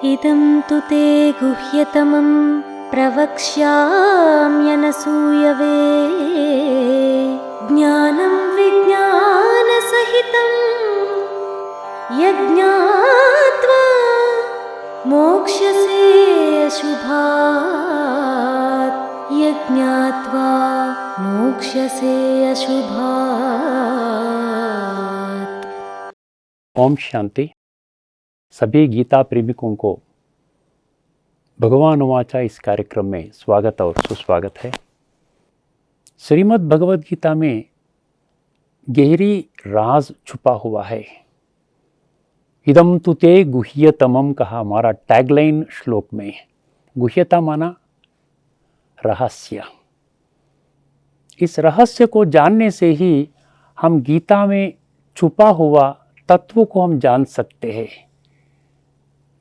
इदं तु ते गुह्यतमं प्रवक्ष्याम्यनसूयवे ज्ञानं विज्ञानसहितं यज्ञात्वा मोक्ष्यसे अशुभात् यज्ञात्वा मोक्ष्यसे अशुभात्। ओम शांति। सभी गीता प्रेमिकों को भगवान वाचा इस कार्यक्रम में स्वागत और सुस्वागत है। श्रीमद् भगवद गीता में गहरी राज छुपा हुआ है। इदम तु ते गुह्यतमम कहा हमारा टैगलाइन श्लोक में। गुह्यता माना रहस्य। इस रहस्य को जानने से ही हम गीता में छुपा हुआ तत्व को हम जान सकते हैं।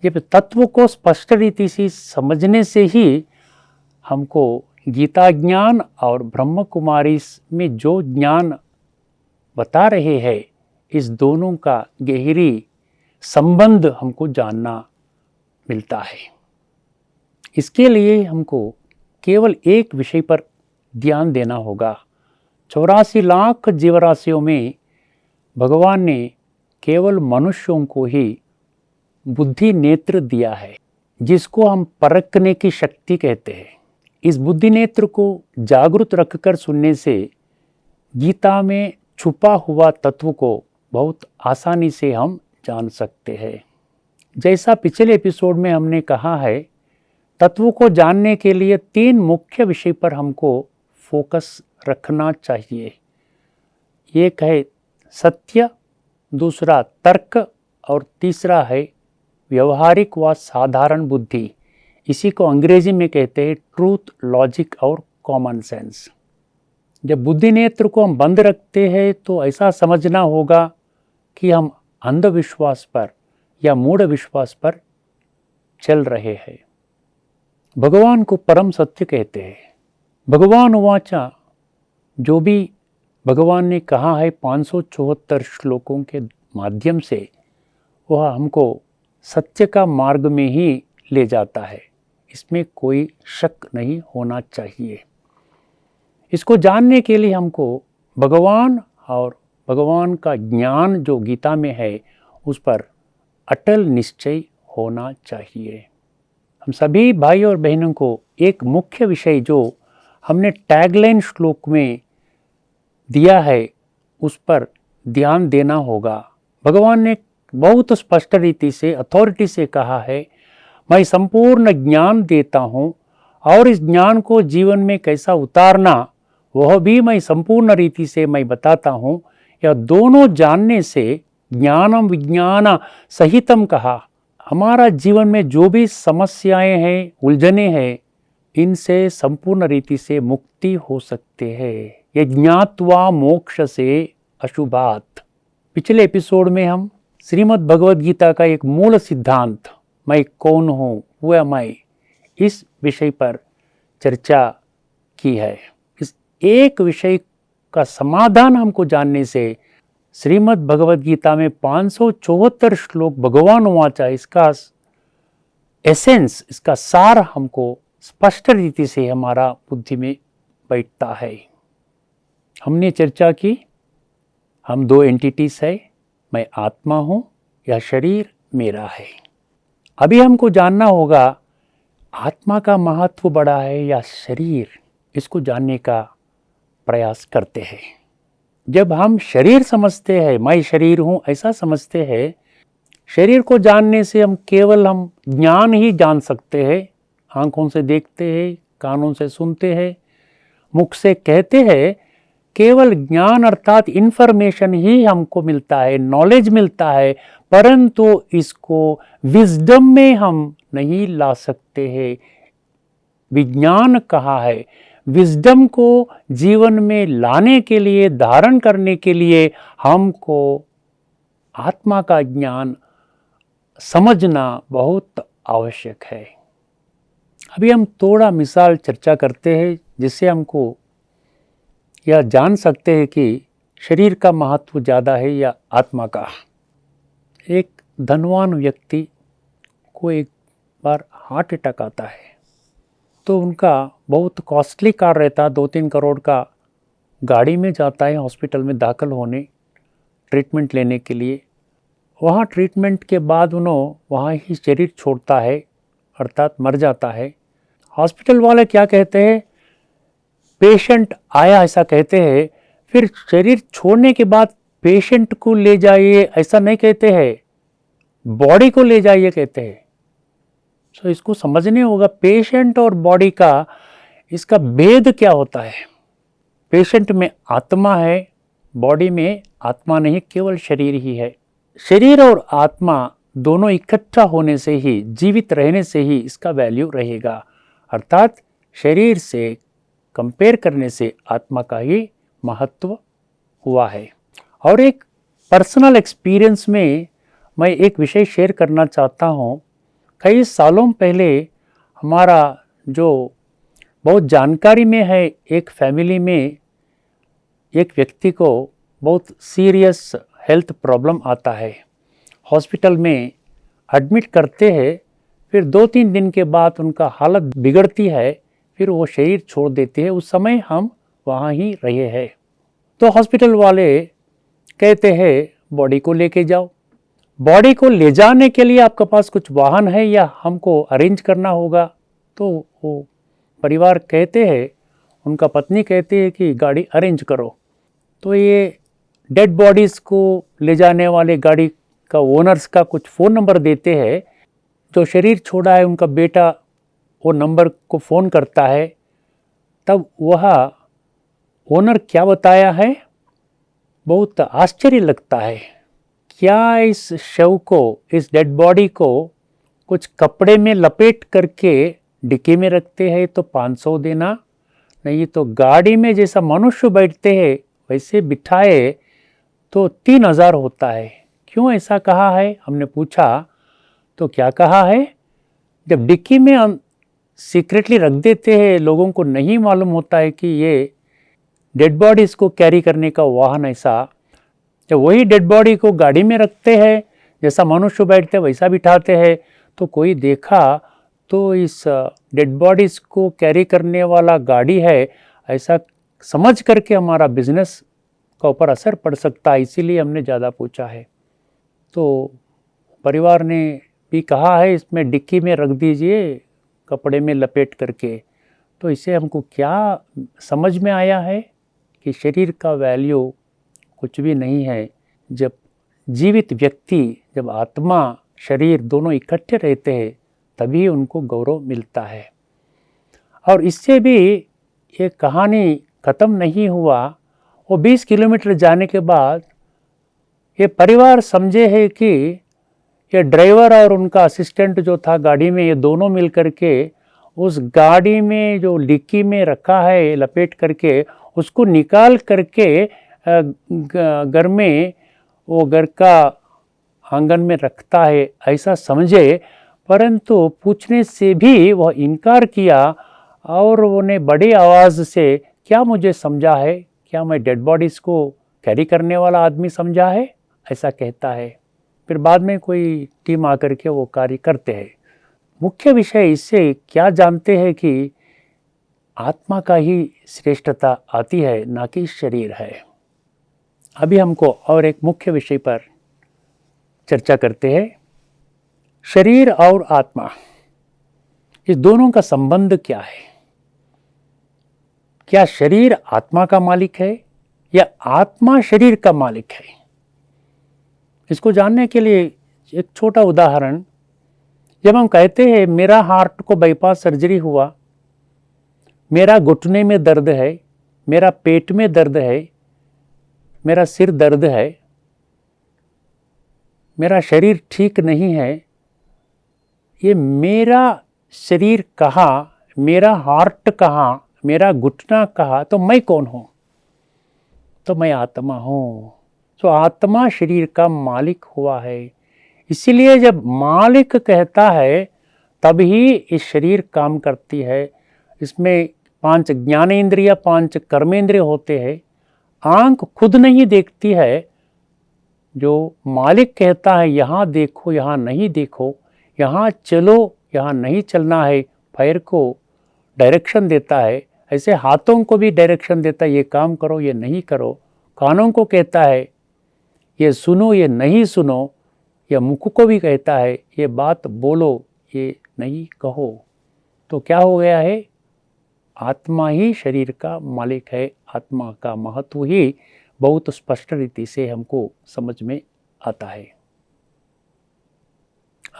जब तत्व को स्पष्ट रीति से समझने से ही हमको गीता ज्ञान और ब्रह्म कुमारी में जो ज्ञान बता रहे हैं, इस दोनों का गहरी संबंध हमको जानना मिलता है। इसके लिए हमको केवल एक विषय पर ध्यान देना होगा। 84 लाख जीवराशियों में भगवान ने केवल मनुष्यों को ही बुद्धि नेत्र दिया है, जिसको हम परखने की शक्ति कहते हैं। इस बुद्धि नेत्र को जागृत रखकर सुनने से गीता में छुपा हुआ तत्व को बहुत आसानी से हम जान सकते हैं। जैसा पिछले एपिसोड में हमने कहा है, तत्व को जानने के लिए 3 मुख्य विषय पर हमको फोकस रखना चाहिए। एक है सत्य, दूसरा तर्क और तीसरा है व्यवहारिक व साधारण बुद्धि। इसी को अंग्रेजी में कहते हैं ट्रूथ, लॉजिक और कॉमन सेंस। जब बुद्धि नेत्र को हम बंद रखते हैं तो ऐसा समझना होगा कि हम अंधविश्वास पर या मूढ़ विश्वास पर चल रहे हैं। भगवान को परम सत्य कहते हैं। भगवान वाचा, जो भी भगवान ने कहा है 574 श्लोकों के माध्यम से, वह हमको सत्य का मार्ग में ही ले जाता है। इसमें कोई शक नहीं होना चाहिए। इसको जानने के लिए हमको भगवान और भगवान का ज्ञान जो गीता में है, उस पर अटल निश्चय होना चाहिए। हम सभी भाई और बहनों को एक मुख्य विषय जो हमने टैगलाइन श्लोक में दिया है, उस पर ध्यान देना होगा। भगवान ने बहुत स्पष्ट रीति से, अथॉरिटी से कहा है, मैं संपूर्ण ज्ञान देता हूँ और इस ज्ञान को जीवन में कैसा उतारना वह भी मैं संपूर्ण रीति से मैं बताता हूँ। यह दोनों जानने से ज्ञानम विज्ञान सहितम कहा। हमारा जीवन में जो भी समस्याएं हैं, उलझने हैं, इनसे संपूर्ण रीति से मुक्ति हो सकते हैं। ये ज्ञात्वा मोक्ष से अशुभात। पिछले एपिसोड में हम श्रीमद् भगवद गीता का एक मूल सिद्धांत, मैं कौन हूँ, हु एम आई, इस विषय पर चर्चा की है। इस एक विषय का समाधान हमको जानने से श्रीमद् भगवद गीता में 574 श्लोक भगवान वाचा, इसका एसेंस, इसका सार हमको स्पष्ट रीति से हमारा बुद्धि में बैठता है। हमने चर्चा की, हम 2 एंटिटीज है, मैं आत्मा हूँ या शरीर मेरा है। अभी हमको जानना होगा आत्मा का महत्व बड़ा है या शरीर। इसको जानने का प्रयास करते हैं। जब हम शरीर समझते हैं, मैं शरीर हूँ ऐसा समझते हैं, शरीर को जानने से हम ज्ञान ही जान सकते हैं। आँखों से देखते हैं, कानों से सुनते हैं, मुख से कहते हैं, केवल ज्ञान अर्थात इन्फॉर्मेशन ही हमको मिलता है, नॉलेज मिलता है, परंतु इसको विजडम में हम नहीं ला सकते हैं। विज्ञान कहा है, विजडम को जीवन में लाने के लिए, धारण करने के लिए हमको आत्मा का ज्ञान समझना बहुत आवश्यक है। अभी हम थोड़ा मिसाल चर्चा करते हैं, जिससे हमको यह जान सकते हैं कि शरीर का महत्व ज़्यादा है या आत्मा का। एक धनवान व्यक्ति को एक बार हार्ट अटैक आता है तो उनका बहुत कॉस्टली कार रहता, 2-3 करोड़ का गाड़ी में जाता है हॉस्पिटल में दाखिल होने, ट्रीटमेंट लेने के लिए। वहाँ ट्रीटमेंट के बाद उन्होंने वहाँ ही शरीर छोड़ता है, अर्थात मर जाता है। हॉस्पिटल वाले क्या कहते हैं, पेशेंट आया ऐसा कहते हैं, फिर शरीर छोड़ने के बाद पेशेंट को ले जाइए ऐसा नहीं कहते हैं, बॉडी को ले जाइए कहते हैं। तो इसको समझने होगा पेशेंट और बॉडी का इसका भेद क्या होता है। पेशेंट में आत्मा है, बॉडी में आत्मा नहीं, केवल शरीर ही है। शरीर और आत्मा दोनों इकट्ठा होने से ही, जीवित रहने से ही इसका वैल्यू रहेगा। अर्थात शरीर से कंपेयर करने से आत्मा का ही महत्व हुआ है। और एक पर्सनल एक्सपीरियंस में मैं एक विषय शेयर करना चाहता हूँ। कई सालों पहले हमारा जो बहुत जानकारी में है, एक फैमिली में एक व्यक्ति को बहुत सीरियस हेल्थ प्रॉब्लम आता है, हॉस्पिटल में एडमिट करते हैं, फिर 2-3 दिन के बाद उनका हालत बिगड़ती है, फिर वो शरीर छोड़ देते हैं। उस समय हम वहाँ ही रहे हैं। तो हॉस्पिटल वाले कहते हैं बॉडी को लेके जाओ। बॉडी को ले जाने के लिए आपके पास कुछ वाहन है या हमको अरेंज करना होगा। तो वो परिवार कहते हैं, उनका पत्नी कहती है कि गाड़ी अरेंज करो। तो ये डेड बॉडीज़ को ले जाने वाले गाड़ी का ओनर्स का कुछ फ़ोन नंबर देते हैं। जो शरीर छोड़ा है उनका बेटा वो नंबर को फ़ोन करता है। तब वह ओनर क्या बताया है, बहुत आश्चर्य लगता है। क्या इस शव को, इस डेड बॉडी को कुछ कपड़े में लपेट करके डिक्की में रखते हैं तो 500 देना, नहीं तो गाड़ी में जैसा मनुष्य बैठते हैं वैसे बिठाए तो 3000 होता है। क्यों ऐसा कहा है, हमने पूछा तो क्या कहा है, जब डिक्की में सीक्रेटली रख देते हैं, लोगों को नहीं मालूम होता है कि ये डेड बॉडीज़ को कैरी करने का वाहन ऐसा, जब वही डेड बॉडी को गाड़ी में रखते हैं, जैसा मनुष्य बैठते हैं वैसा बिठाते हैं, तो कोई देखा तो इस डेड बॉडीज़ को कैरी करने वाला गाड़ी है ऐसा समझ करके हमारा बिजनेस का ऊपर असर पड़ सकता है, इसीलिए हमने ज़्यादा पूछा है। तो परिवार ने भी कहा है इसमें डिक्की में रख दीजिए कपड़े में लपेट करके। तो इससे हमको क्या समझ में आया है कि शरीर का वैल्यू कुछ भी नहीं है। जब जीवित व्यक्ति, जब आत्मा शरीर दोनों इकट्ठे रहते हैं तभी उनको गौरव मिलता है। और इससे भी ये कहानी ख़त्म नहीं हुआ। वो 20 किलोमीटर जाने के बाद ये परिवार समझे है कि ये ड्राइवर और उनका असिस्टेंट जो था गाड़ी में, ये दोनों मिल करके उस गाड़ी में जो डिक्की में रखा है लपेट करके उसको निकाल करके घर में, वो घर का आंगन में रखता है ऐसा समझे। परंतु पूछने से भी वह इनकार किया और उन्हें बड़ी आवाज़ से क्या मुझे समझा है, क्या मैं डेड बॉडीज़ को कैरी करने वाला आदमी समझा है, ऐसा कहता है। फिर बाद में कोई टीम आकर के वो कार्य करते हैं। मुख्य विषय इससे क्या जानते हैं कि आत्मा का ही श्रेष्ठता आती है, ना कि शरीर है। अभी हमको और एक मुख्य विषय पर चर्चा करते हैं। शरीर और आत्मा, इस दोनों का संबंध क्या है? क्या शरीर आत्मा का मालिक है या आत्मा शरीर का मालिक है? इसको जानने के लिए एक छोटा उदाहरण, जब हम कहते हैं मेरा हार्ट को बाईपास सर्जरी हुआ, मेरा घुटने में दर्द है, मेरा पेट में दर्द है, मेरा सिर दर्द है, मेरा शरीर ठीक नहीं है, ये मेरा शरीर कहाँ, मेरा हार्ट कहाँ, मेरा घुटना कहाँ, तो मैं कौन हूँ? तो मैं आत्मा हूँ। तो आत्मा शरीर का मालिक हुआ है। इसीलिए जब मालिक कहता है तभी इस शरीर काम करती है। इसमें 5 ज्ञानेंद्रिय, 5 कर्मेंद्रिय होते हैं। आँख खुद नहीं देखती है, जो मालिक कहता है यहाँ देखो यहाँ नहीं देखो, यहाँ चलो, यहाँ नहीं चलना है, पैर को डायरेक्शन देता है, ऐसे हाथों को भी डायरेक्शन देता है, ये काम करो, ये नहीं करो। कानों को कहता है ये सुनो, ये नहीं सुनो, या मुख को भी कहता है ये बात बोलो, ये नहीं कहो। तो क्या हो गया है? आत्मा ही शरीर का मालिक है। आत्मा का महत्व ही बहुत स्पष्ट रीति से हमको समझ में आता है।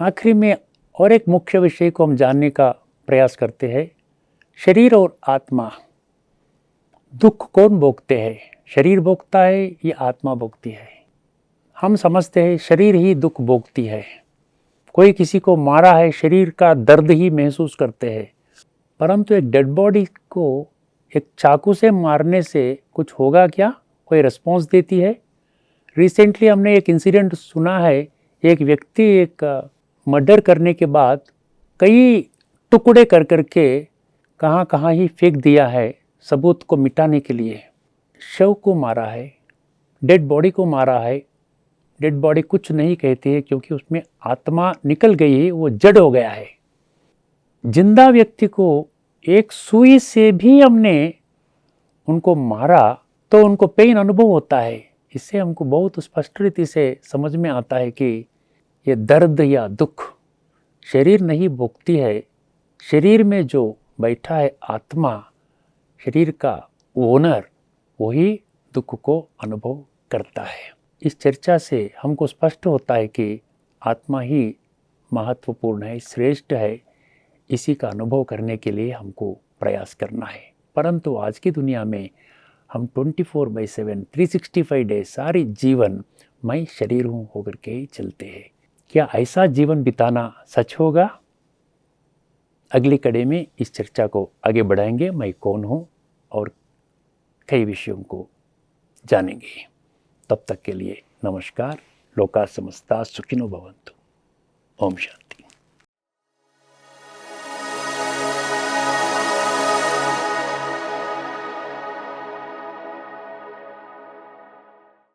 आखिरी में और एक मुख्य विषय को हम जानने का प्रयास करते हैं। शरीर और आत्मा, दुख कौन भोगते हैं? शरीर भोगता है या आत्मा भोगती है? हम समझते हैं शरीर ही दुख भोगती है। कोई किसी को मारा है, शरीर का दर्द ही महसूस करते हैं, परंतु एक डेड बॉडी को एक चाकू से मारने से कुछ होगा क्या? कोई रिस्पॉन्स देती है? रिसेंटली हमने एक इंसिडेंट सुना है, एक व्यक्ति एक मर्डर करने के बाद कई टुकड़े कर करके कहाँ कहाँ ही फेंक दिया है सबूत को मिटाने के लिए। शव को मारा है, डेड बॉडी को मारा है। डेड बॉडी कुछ नहीं कहती है क्योंकि उसमें आत्मा निकल गई है, वो जड़ हो गया है। जिंदा व्यक्ति को एक सुई से भी हमने उनको मारा तो उनको पेन अनुभव होता है। इससे हमको बहुत स्पष्ट रीति से समझ में आता है कि ये दर्द या दुख शरीर नहीं भोगती है। शरीर में जो बैठा है आत्मा, शरीर का ओनर, वही दुख को अनुभव करता है। इस चर्चा से हमको स्पष्ट होता है कि आत्मा ही महत्वपूर्ण है, श्रेष्ठ है। इसी का अनुभव करने के लिए हमको प्रयास करना है। परंतु आज की दुनिया में हम 24/7 365 डेज सारी जीवन मैं शरीर हूँ होकर के ही चलते हैं। क्या ऐसा जीवन बिताना सच होगा? अगली कड़ी में इस चर्चा को आगे बढ़ाएंगे। मैं कौन हूँ और कई विषयों को जानेंगे। तब तक के लिए नमस्कार। लोका समस्ता सुखिनो भवन्तु। ओम शांति।